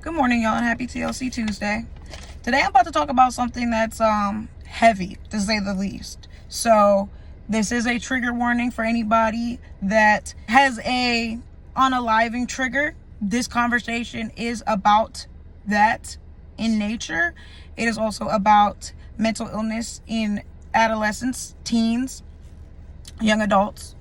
Good morning, y'all, and happy TLC Tuesday. Today I'm about to talk about something that's heavy, to say the least. So this is a trigger warning for anybody that has a unaliving trigger. This conversation is about that in nature. It is also about mental illness in adolescents, teens, young adults.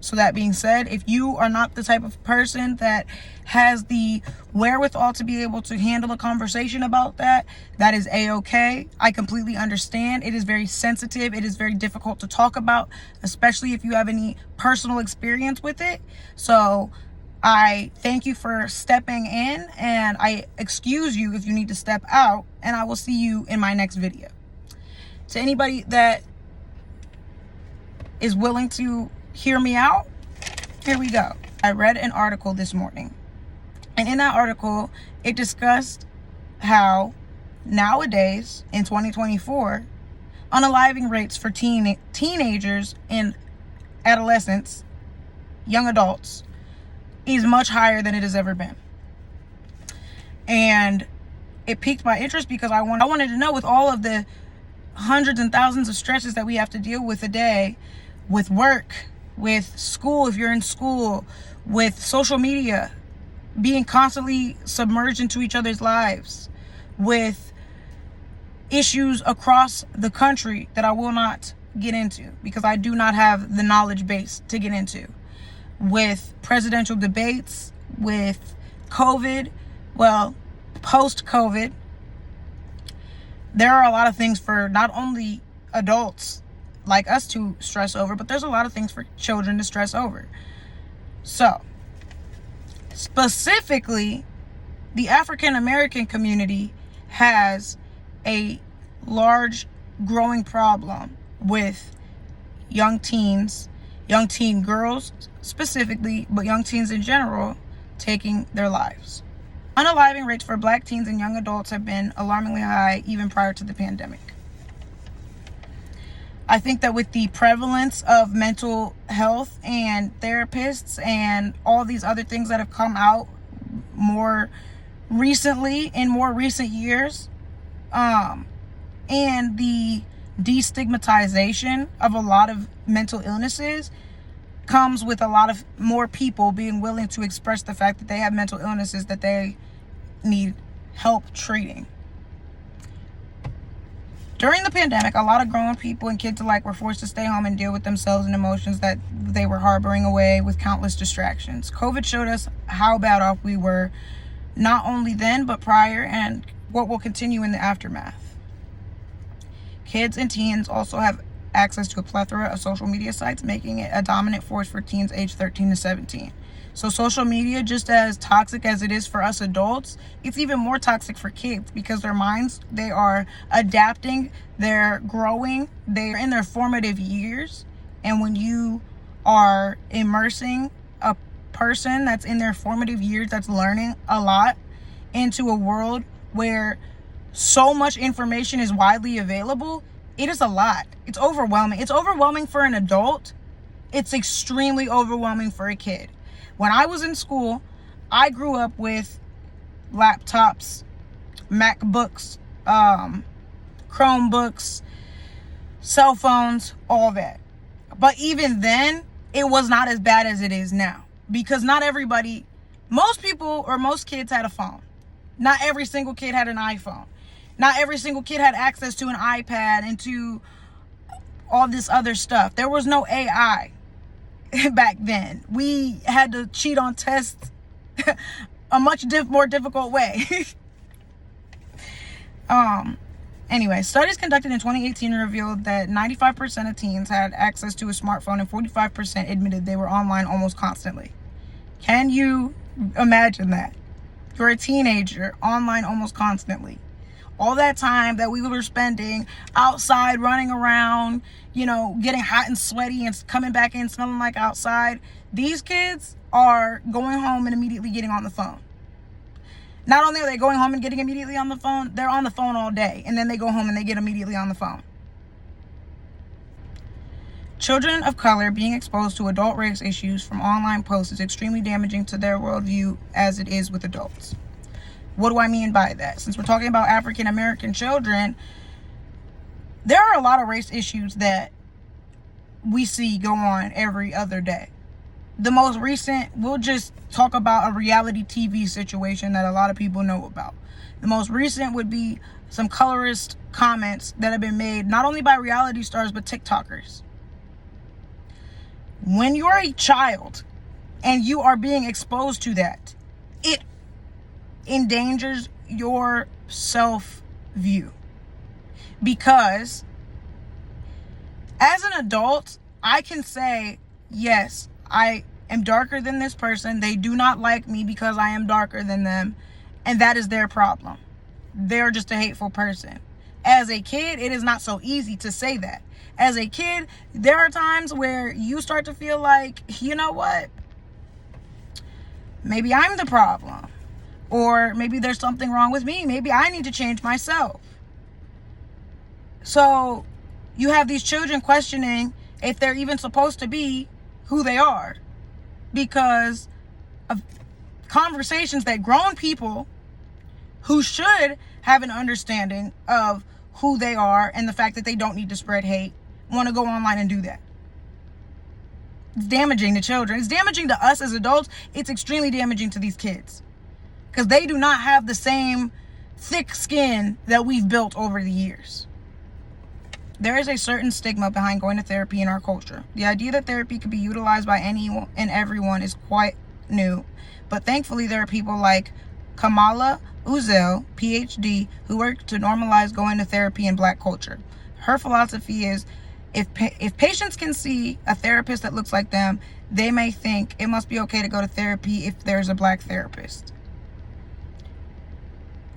So that being said, if you are not the type of person that has the wherewithal to be able to handle a conversation about that, that is a-okay. I completely understand. It is very sensitive. It is very difficult to talk about, especially if you have any personal experience with it. So I thank you for stepping in, and I excuse you if you need to step out, and I will see you in my next video. To anybody that is willing to hear me out, here we go. I read an article this morning, and in that article it discussed how nowadays in 2024 unaliving rates for teenagers and adolescents, young adults, is much higher than it has ever been. And it piqued my interest because I wanted to know, with all of the hundreds and thousands of stresses that we have to deal with a day, with work, with school, if you're in school, with social media, being constantly submerged into each other's lives, with issues across the country that I will not get into because I do not have the knowledge base to get into, with presidential debates, with COVID, well, post-COVID. There are a lot of things for not only adults like us to stress over, but there's a lot of things for children to stress over. So, specifically, the African American community has a large growing problem with young teens, young teen girls specifically, but young teens in general, taking their lives. Unaliving rates for Black teens and young adults have been alarmingly high even prior to the pandemic. I think that with the prevalence of mental health and therapists and all these other things that have come out more recently, in more recent years, and the destigmatization of a lot of mental illnesses, comes with a lot of more people being willing to express the fact that they have mental illnesses that they need help treating. During the pandemic, a lot of grown people and kids alike were forced to stay home and deal with themselves and emotions that they were harboring away with countless distractions. COVID showed us how bad off we were, not only then, but prior, and what will continue in the aftermath. Kids and teens also have access to a plethora of social media sites, making it a dominant force for teens aged 13 to 17. So social media, just as toxic as it is for us adults, it's even more toxic for kids because their minds, they are adapting, they're growing, they're in their formative years. And when you are immersing a person that's in their formative years, that's learning a lot, into a world where so much information is widely available, it is a lot. It's overwhelming. It's overwhelming for an adult. It's extremely overwhelming for a kid. When I was in school, I grew up with laptops, MacBooks, Chromebooks, cell phones, all that. But even then, it was not as bad as it is now. Because not everybody, most people or most kids had a phone. Not every single kid had an iPhone. Not every single kid had access to an iPad and to all this other stuff. There was no AI back then. We had to cheat on tests a much more difficult way. Anyway, studies conducted in 2018 revealed that 95% of teens had access to a smartphone and 45% admitted they were online almost constantly. Can you imagine that? You're a teenager, online almost constantly. All that time that we were spending outside, running around, getting hot and sweaty and coming back in smelling like outside, these kids are going home and immediately getting on the phone. Not only are they going home and getting immediately on the phone, they're on the phone all day, and then they go home and they get immediately on the phone. Children of color being exposed to adult race issues from online posts is extremely damaging to their worldview, as it is with adults. What do I mean by that? Since we're talking about African American children, there are a lot of race issues that we see go on every other day. The most recent, we'll just talk about a reality TV situation that a lot of people know about. The most recent would be some colorist comments that have been made not only by reality stars but TikTokers. When you're a child and you are being exposed to that, it endangers your self-view. Because as an adult, I can say, yes, I am darker than this person. They do not like me because I am darker than them. And that is their problem. They're just a hateful person. As a kid, it is not so easy to say that. As a kid, there are times where you start to feel like, you know what? Maybe I'm the problem. Or maybe there's something wrong with me. Maybe I need to change myself. So you have these children questioning if they're even supposed to be who they are because of conversations that grown people who should have an understanding of who they are and the fact that they don't need to spread hate want to go online and do that. It's damaging to children. It's damaging to us as adults. It's extremely damaging to these kids because they do not have the same thick skin that we've built over the years. There is a certain stigma behind going to therapy in our culture. The idea that therapy could be utilized by anyone and everyone is quite new. But thankfully, there are people like Kamala Uzel, PhD, who work to normalize going to therapy in Black culture. Her philosophy is, if patients can see a therapist that looks like them, they may think it must be okay to go to therapy if there's a Black therapist.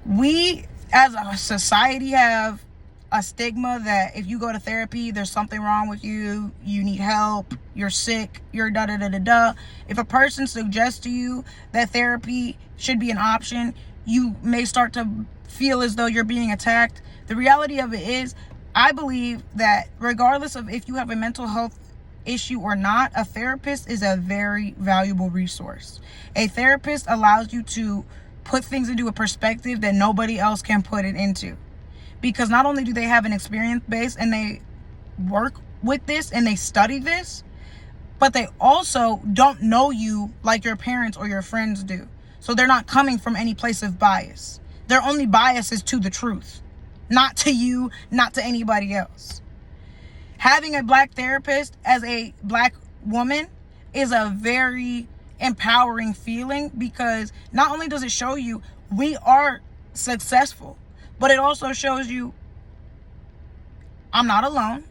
We, as a society, have a stigma that if you go to therapy, there's something wrong with you, you need help, you're sick, you're da-da-da-da-da. If a person suggests to you that therapy should be an option, you may start to feel as though you're being attacked. The reality of it is, I believe that regardless of if you have a mental health issue or not, a therapist is a very valuable resource. A therapist allows you to put things into a perspective that nobody else can put it into. Because not only do they have an experience base and they work with this and they study this, but they also don't know you like your parents or your friends do. So they're not coming from any place of bias. Their only bias is to the truth, not to you, not to anybody else. Having a Black therapist as a Black woman is a very empowering feeling because not only does it show you we are successful, but it also shows you I'm not alone.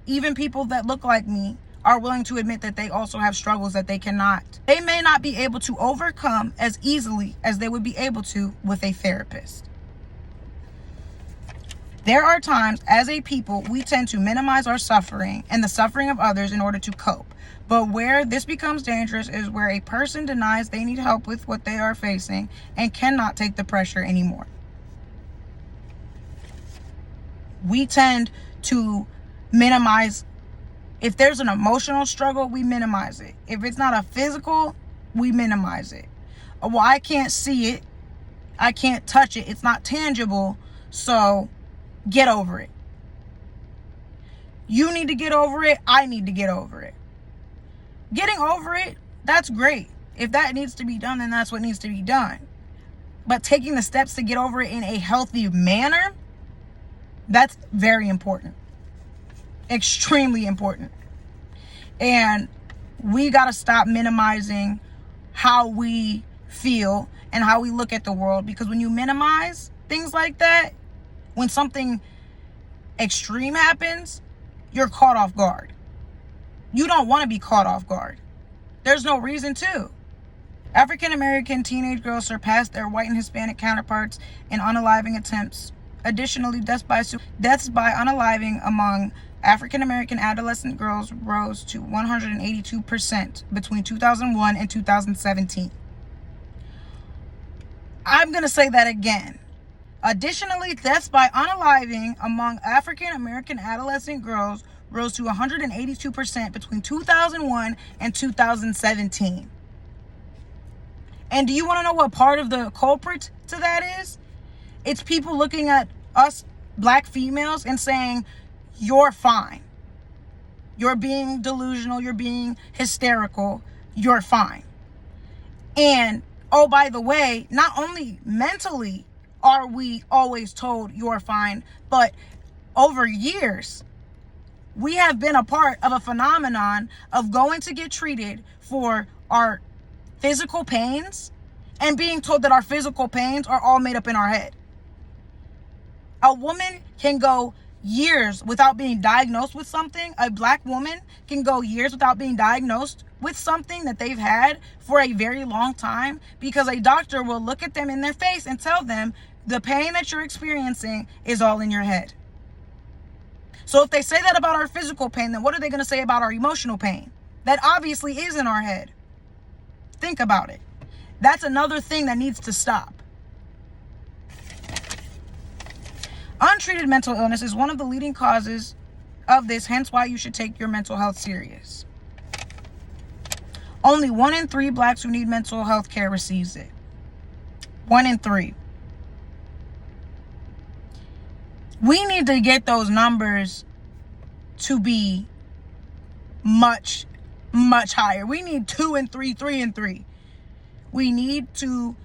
Even people that look like me are willing to admit that they also have struggles that they may not be able to overcome as easily as they would be able to with a therapist. There are times as a people we tend to minimize our suffering and the suffering of others in order to cope. But where this becomes dangerous is where a person denies they need help with what they are facing and cannot take the pressure anymore. We tend to minimize. If there's an emotional struggle, we minimize it. If it's not a physical, we minimize it. Well, I can't see it. I can't touch it. It's not tangible. So get over it. You need to get over it. I need to get over it. Getting over it, that's great. If that needs to be done, then that's what needs to be done. But taking the steps to get over it in a healthy manner, that's very important. Extremely important. And we got to stop minimizing how we feel and how we look at the world. Because when you minimize things like that, when something extreme happens, you're caught off guard. You don't want to be caught off guard. There's no reason to. African American teenage girls surpassed their white and Hispanic counterparts in unaliving attempts. Additionally, deaths by unaliving among African American adolescent girls rose to 182% between 2001 and 2017. I'm going to say that again. Additionally, deaths by unaliving among African American adolescent girls rose to 182% between 2001 and 2017. And do you want to know what part of the culprit to that is? It's people looking at us black females and saying, you're fine. You're being delusional. You're being hysterical. You're fine. And, oh, by the way, not only mentally are we always told you're fine, but over years, we have been a part of a phenomenon of going to get treated for our physical pains and being told that our physical pains are all made up in our head. A woman can go years without being diagnosed with something. A black woman can go years without being diagnosed with something that they've had for a very long time, because a doctor will look at them in their face and tell them the pain that you're experiencing is all in your head. So if they say that about our physical pain, then what are they going to say about our emotional pain? That obviously is in our head. Think about it. That's another thing that needs to stop. Untreated mental illness is one of the leading causes of this, hence why you should take your mental health serious. Only 1 in 3 blacks who need mental health care receives it. 1 in 3. We need to get those numbers to be much, much higher. We need 2 and 3, 3 and 3. We need to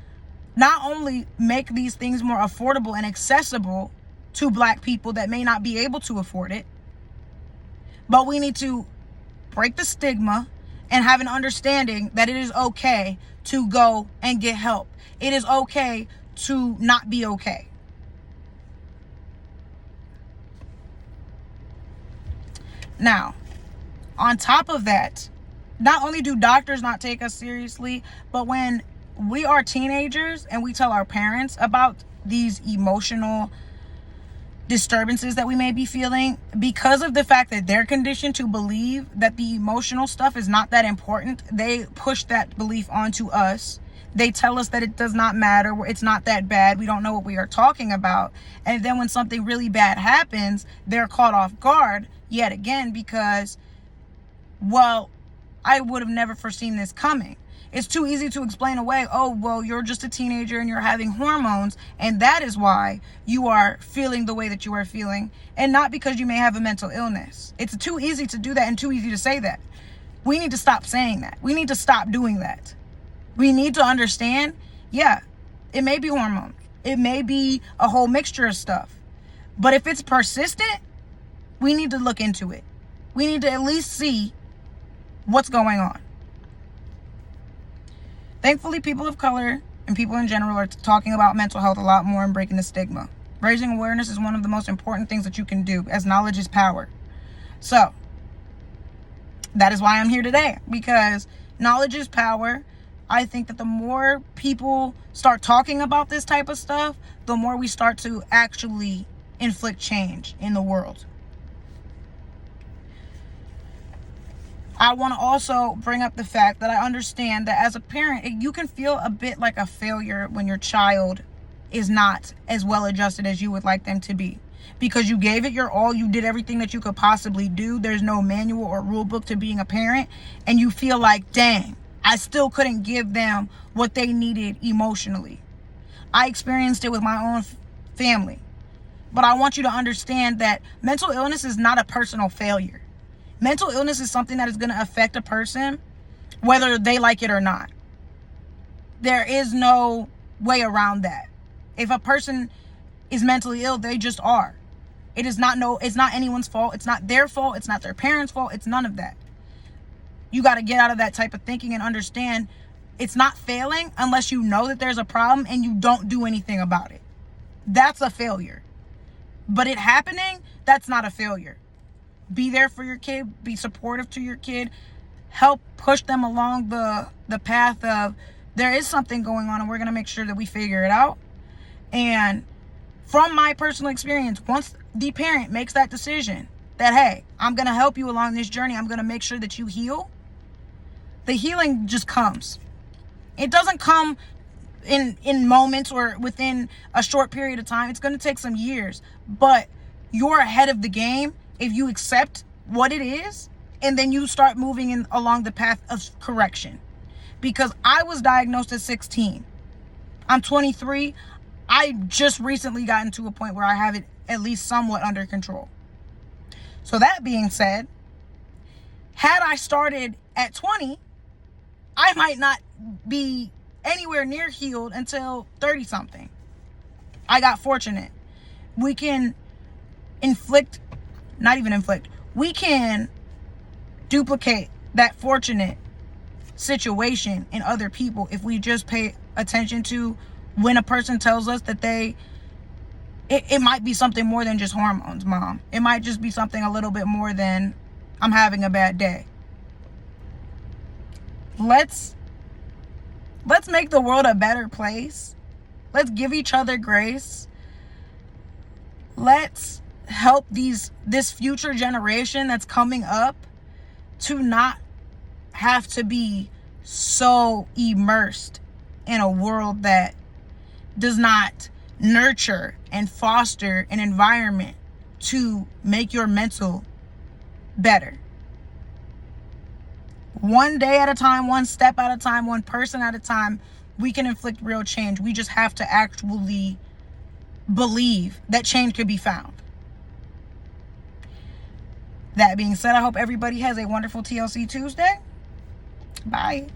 not only make these things more affordable and accessible to black people that may not be able to afford it, but we need to break the stigma and have an understanding that it is okay to go and get help. It is okay to not be okay. Now, on top of that, not only do doctors not take us seriously, but when we are teenagers and we tell our parents about these emotional disturbances that we may be feeling, because of the fact that they're conditioned to believe that the emotional stuff is not that important, they push that belief onto us. They tell us that it does not matter, it's not that bad, we don't know what we are talking about. And then when something really bad happens, they're caught off guard yet again because, well, I would have never foreseen this coming. It's too easy to explain away, oh, well, you're just a teenager and you're having hormones, and that is why you are feeling the way that you are feeling, and not because you may have a mental illness. It's too easy to do that and too easy to say that. We need to stop saying that. We need to stop doing that. We need to understand, yeah, it may be hormones. It may be a whole mixture of stuff. But if it's persistent, we need to look into it. We need to at least see what's going on. Thankfully, people of color and people in general are talking about mental health a lot more and breaking the stigma. Raising awareness is one of the most important things that you can do, as knowledge is power. So, that is why I'm here today, because knowledge is power. I think that the more people start talking about this type of stuff, the more we start to actually inflict change in the world. I want to also bring up the fact that I understand that as a parent, you can feel a bit like a failure when your child is not as well adjusted as you would like them to be. Because you gave it your all, you did everything that you could possibly do. There's no manual or rule book to being a parent. And you feel like, dang, I still couldn't give them what they needed emotionally. I experienced it with my own family. But I want you to understand that mental illness is not a personal failure. Mental illness is something that is going to affect a person whether they like it or not. There is no way around that. If a person is mentally ill, they just are. It's not anyone's fault. It's not their fault. It's not their parents' fault. It's none of that. You got to get out of that type of thinking and understand it's not failing unless you know that there's a problem and you don't do anything about it. That's a failure. But it happening, that's not a failure. Be there for your kid. Be supportive to your kid. Help push them along the path of there is something going on and we're going to make sure that we figure it out. And from my personal experience, once the parent makes that decision that, hey, I'm going to help you along this journey, I'm going to make sure that you heal, the healing just comes. It doesn't come in moments or within a short period of time. It's going to take some years, but you're ahead of the game if you accept what it is and then you start moving in along the path of correction. because I was diagnosed at 16. I'm 23. I just recently gotten to a point where I have it at least somewhat under control. So that being said, had I started at 20, I might not be anywhere near healed until 30 something. I got fortunate. We can we can duplicate that fortunate situation in other people if we just pay attention to when a person tells us that it might be something more than just hormones, mom. It might just be something a little bit more than I'm having a bad day. Let's make the world a better place. Let's give each other grace. Let's help this future generation that's coming up to not have to be so immersed in a world that does not nurture and foster an environment to make your mental better. One day at a time, one step at a time, one person at a time, we can inflict real change. We just have to actually believe that change could be found. That being said, I hope everybody has a wonderful TLC Tuesday. Bye.